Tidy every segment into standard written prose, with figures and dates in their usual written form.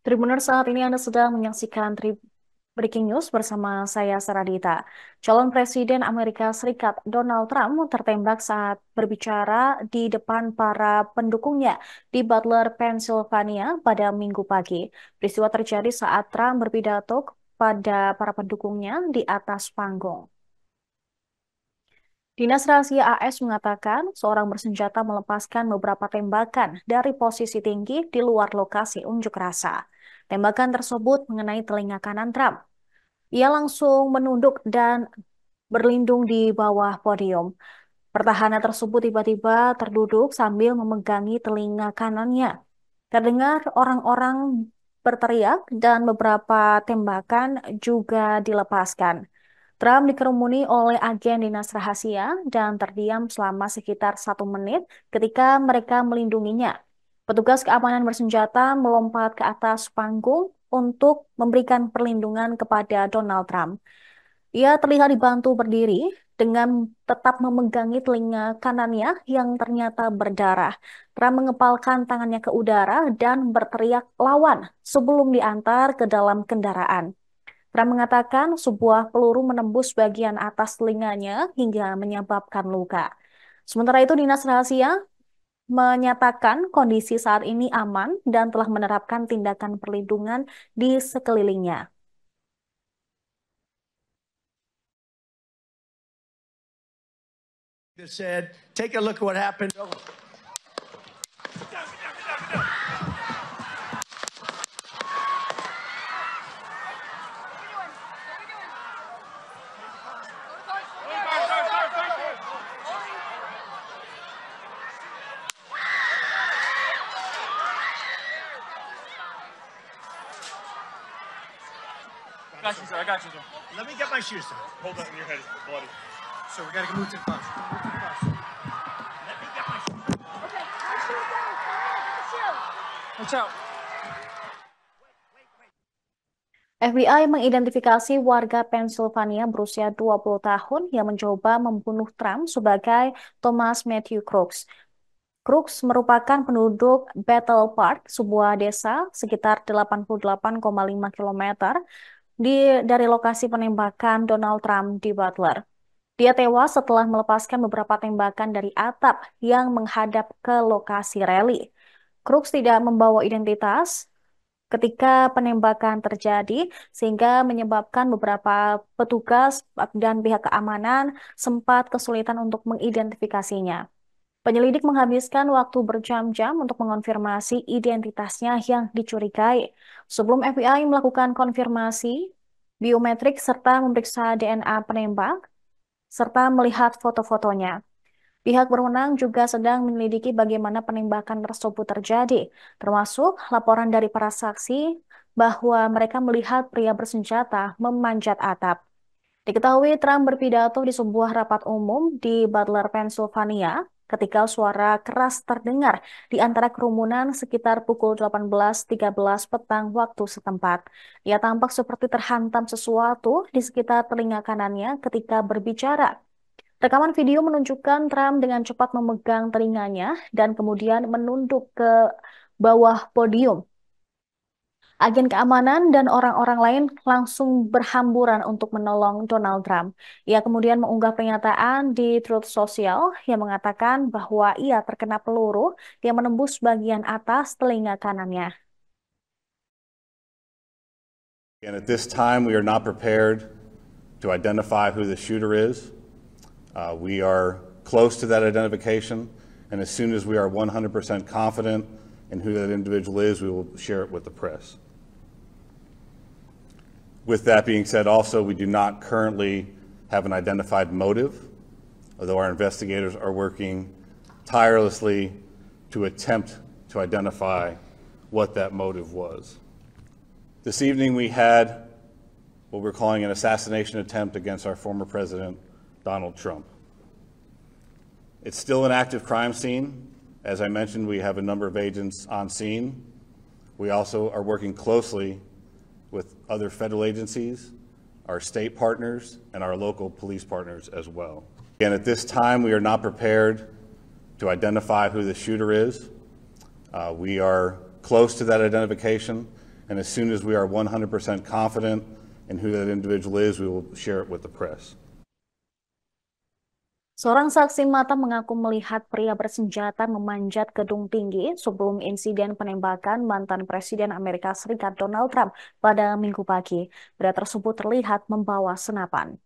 Tribuners, saat ini Anda sedang menyaksikan Breaking News bersama saya Saradita. Calon Presiden Amerika Serikat Donald Trump tertembak saat berbicara di depan para pendukungnya di Butler, Pennsylvania pada Minggu pagi. Peristiwa terjadi saat Trump berpidato pada para pendukungnya di atas panggung. Dinas Rahasia AS mengatakan seorang bersenjata melepaskan beberapa tembakan dari posisi tinggi di luar lokasi unjuk rasa. Tembakan tersebut mengenai telinga kanan Trump. Ia langsung menunduk dan berlindung di bawah podium. Pertahanan tersebut tiba-tiba terduduk sambil memegangi telinga kanannya. Terdengar orang-orang berteriak dan beberapa tembakan juga dilepaskan. Trump dikerumuni oleh agen dinas rahasia dan terdiam selama sekitar 1 menit ketika mereka melindunginya. Petugas keamanan bersenjata melompat ke atas panggung untuk memberikan perlindungan kepada Donald Trump. Ia terlihat dibantu berdiri dengan tetap memegangi telinga kanannya yang ternyata berdarah. Trump mengepalkan tangannya ke udara dan berteriak lawan sebelum diantar ke dalam kendaraan. Trump mengatakan sebuah peluru menembus bagian atas telinganya hingga menyebabkan luka. Sementara itu, Dinas Rahasia menyatakan kondisi saat ini aman dan telah menerapkan tindakan perlindungan di sekelilingnya. Said, take a look at what happened. I got you, sir. I got you, sir. Let me get my shoes, sir. Hold that in your head. It's bloody. So we gotta move to the bus. Let me get my shoes. Okay, my shoes down. Watch out. FBI mengidentifikasi warga Pennsylvania berusia 20 tahun yang mencoba membunuh Trump sebagai Thomas Matthew Crooks. Crooks merupakan penduduk Battle Park, sebuah desa sekitar 88,5 km dari lokasi penembakan Donald Trump di Butler. Dia tewas setelah melepaskan beberapa tembakan dari atap yang menghadap ke lokasi rally. Crooks tidak membawa identitas ketika penembakan terjadi, sehingga menyebabkan beberapa petugas dan pihak keamanan sempat kesulitan untuk mengidentifikasinya. Penyelidik menghabiskan waktu berjam-jam untuk mengonfirmasi identitasnya yang dicurigai. Sebelum FBI melakukan konfirmasi biometrik serta memeriksa DNA penembak, serta melihat foto-fotonya. Pihak berwenang juga sedang menyelidiki bagaimana penembakan tersebut terjadi, termasuk laporan dari para saksi bahwa mereka melihat pria bersenjata memanjat atap. Diketahui Trump berpidato di sebuah rapat umum di Butler, Pennsylvania, ketika suara keras terdengar di antara kerumunan sekitar pukul 18.13 petang waktu setempat. Ia tampak seperti terhantam sesuatu di sekitar telinga kanannya ketika berbicara. Rekaman video menunjukkan Trump dengan cepat memegang telinganya dan kemudian menunduk ke bawah podium. Agen keamanan dan orang-orang lain langsung berhamburan untuk menolong Donald Trump. Ia kemudian mengunggah pernyataan di Truth Social yang mengatakan bahwa ia terkena peluru yang menembus bagian atas telinga kanannya. And at this time, we are not prepared to identify who the shooter is. We are close to that identification, and as soon as we are 100% confident in who that individual is, we will share it with the press. With that being said, also, we do not currently have an identified motive, although our investigators are working tirelessly to attempt to identify what that motive was. This evening, we had what we're calling an assassination attempt against our former president, Donald Trump. It's still an active crime scene. As I mentioned, we have a number of agents on scene. We also are working closely with other federal agencies, our state partners, and our local police partners as well. Again, at this time, we are not prepared to identify who the shooter is. We are close to that identification, And as soon as we are 100% confident in who that individual is, we will share it with the press. Seorang saksi mata mengaku melihat pria bersenjata memanjat gedung tinggi sebelum insiden penembakan mantan Presiden Amerika Serikat Donald Trump pada Minggu pagi. Pria tersebut terlihat membawa senapan.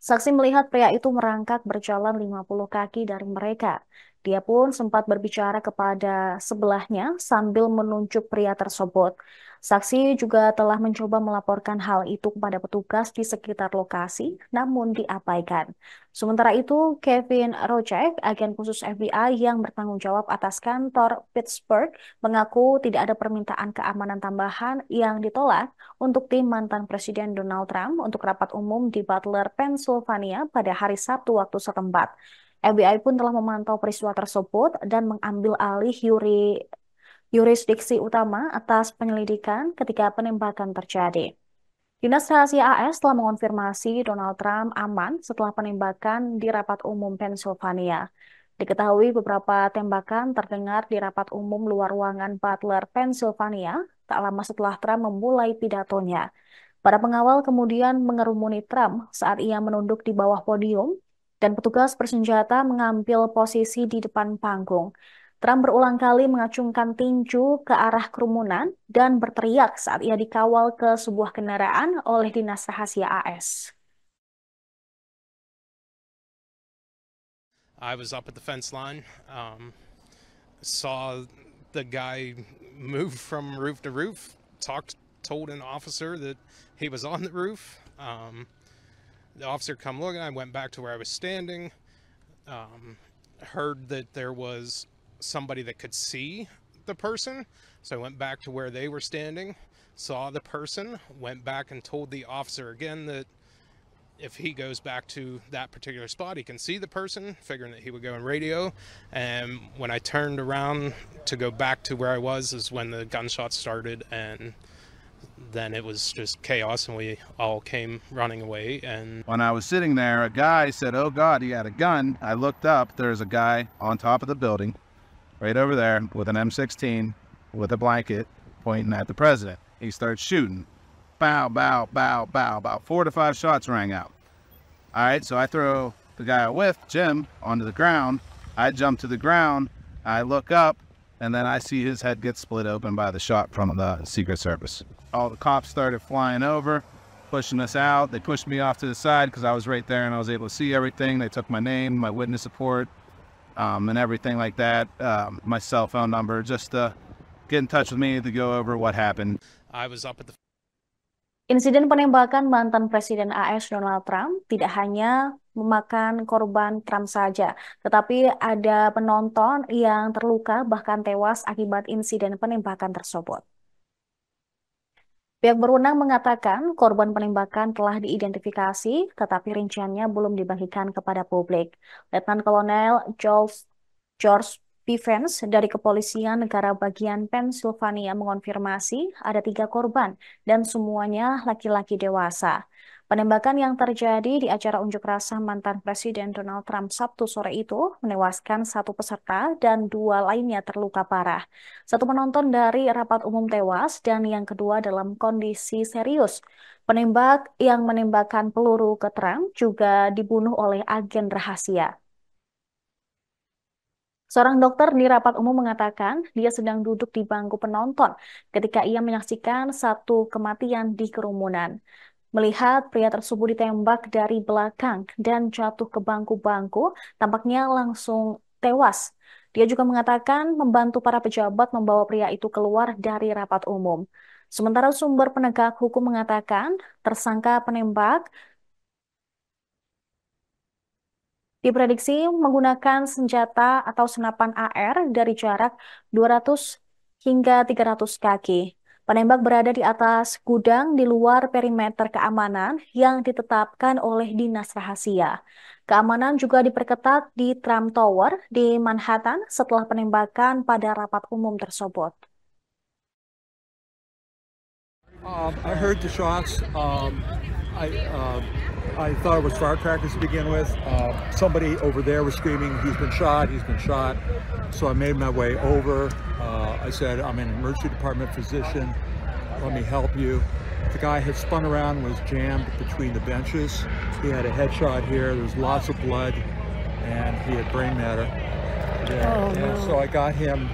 Saksi melihat pria itu merangkak berjalan 50 kaki dari mereka. Dia pun sempat berbicara kepada sebelahnya sambil menunjuk pria tersebut. Saksi juga telah mencoba melaporkan hal itu kepada petugas di sekitar lokasi, namun diabaikan. Sementara itu, Kevin Rochek, agen khusus FBI yang bertanggung jawab atas kantor Pittsburgh, mengaku tidak ada permintaan keamanan tambahan yang ditolak untuk tim mantan Presiden Donald Trump untuk rapat umum di Butler, Pennsylvania pada hari Sabtu waktu setempat. FBI pun telah memantau peristiwa tersebut dan mengambil alih yurisdiksi utama atas penyelidikan ketika penembakan terjadi. Dinas Rahasia AS telah mengonfirmasi Donald Trump aman setelah penembakan di rapat umum Pennsylvania. Diketahui beberapa tembakan terdengar di rapat umum luar ruangan Butler, Pennsylvania, tak lama setelah Trump memulai pidatonya. Para pengawal kemudian mengerumuni Trump saat ia menunduk di bawah podium, dan petugas bersenjata mengambil posisi di depan panggung. Trump berulang kali mengacungkan tinju ke arah kerumunan dan berteriak saat ia dikawal ke sebuah kendaraan oleh Dinas Rahasia AS. I was up at the fence line, saw the guy move from roof to roof, told an officer that he was on the roof. The officer come looking, I went back to where I was standing, heard that there was somebody that could see the person, so I went back to where they were standing, saw the person, went back and told the officer again that if he goes back to that particular spot, he can see the person, figuring that he would go in radio. And when I turned around to go back to where I was is when the gunshots started, and then it was just chaos and we all came running away. And when I was sitting there, a guy said, "Oh God, he had a gun." I looked up, there's a guy on top of the building right over there with an M16 with a blanket pointing at the president. He starts shooting. Bow, bow, bow, bow. About 4 to 5 shots rang out. All right, so I throw the guy I with, Jim, onto the ground. I jump to the ground, I look up, and then I see his head get split open by the shot from the Secret Service. All the cops started flying over, pushing us out. They pushed me off to the side because I was right there and I was able to see everything. They took my name, my witness report, and everything like that, my cell phone number, just to get in touch with me to go over what happened. I was up at the Insiden penembakan mantan Presiden AS Donald Trump tidak hanya memakan korban Trump saja, tetapi ada penonton yang terluka bahkan tewas akibat insiden penembakan tersebut. Pihak berwenang mengatakan korban penembakan telah diidentifikasi, tetapi rinciannya belum dibagikan kepada publik. Letnan Kolonel George Bivens dari Kepolisian Negara Bagian Pennsylvania mengonfirmasi ada 3 korban dan semuanya laki-laki dewasa. Penembakan yang terjadi di acara unjuk rasa mantan Presiden Donald Trump Sabtu sore itu menewaskan 1 peserta dan 2 lainnya terluka parah. 1 penonton dari rapat umum tewas dan yang kedua dalam kondisi serius. Penembak yang menembakkan peluru ke Trump juga dibunuh oleh agen rahasia. Seorang dokter di rapat umum mengatakan dia sedang duduk di bangku penonton ketika ia menyaksikan satu kematian di kerumunan. Melihat pria tersebut ditembak dari belakang dan jatuh ke bangku-bangku, tampaknya langsung tewas. Dia juga mengatakan membantu para pejabat membawa pria itu keluar dari rapat umum. Sementara sumber penegak hukum mengatakan tersangka penembak diprediksi menggunakan senjata atau senapan AR dari jarak 200 hingga 300 kaki. Penembak berada di atas gudang di luar perimeter keamanan yang ditetapkan oleh Dinas Rahasia. Keamanan juga diperketat di Trump Tower di Manhattan setelah penembakan pada rapat umum tersebut. I heard the shots. I thought it was firecrackers to begin with. Somebody over there was screaming, he's been shot, he's been shot. So I made my way over. I said, I'm an emergency department physician. Let me help you. The guy had spun around, was jammed between the benches. He had a headshot here. There was lots of blood, and he had brain matter. And so I got him.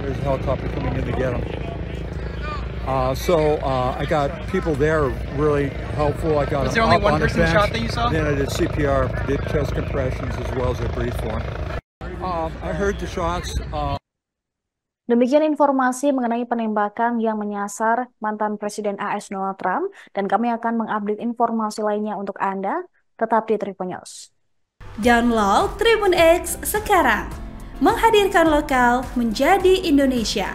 There's a helicopter coming in to get him. I got people there really helpful. I got Was there only one person shot that you saw? Then I did CPR, did chest compressions as well as I breathed for him. I heard the shots. Demikian informasi mengenai penembakan yang menyasar mantan Presiden AS Donald Trump, dan kami akan mengupdate informasi lainnya untuk Anda. Tetap di Tribun News. Download Tribun X sekarang, menghadirkan lokal menjadi Indonesia.